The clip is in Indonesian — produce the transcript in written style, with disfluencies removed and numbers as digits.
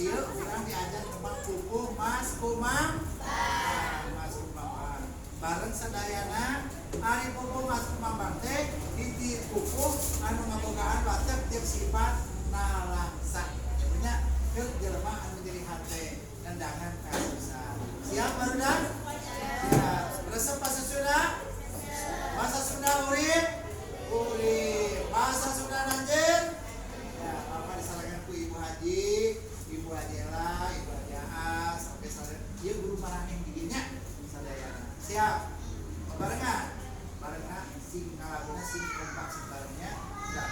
ieu urang diajar kembang pupuh Mas Kumang. Mas Kumang. Bareng sadayana ari pupuh Mas Kumang teh hiji pupuh anu ngabogaan watek jeung sifat nalangsa. Nya keur jelema anu jadi hate tendangan ka susah. Siap barudak? Siap. Resep pas sudah? Masa sudah urip? Urip. Masa sudah lanjut? Ya, Bapak disalahkan ku Ibu Haji, Ibu Haji Ela, Ibu Haji Ahas, sampai salahkan. Dia guru paraneng didinya. Sadayana. Siap? Barengan? Barengan sing kalaguna sing kompak sing barengnya. Siap.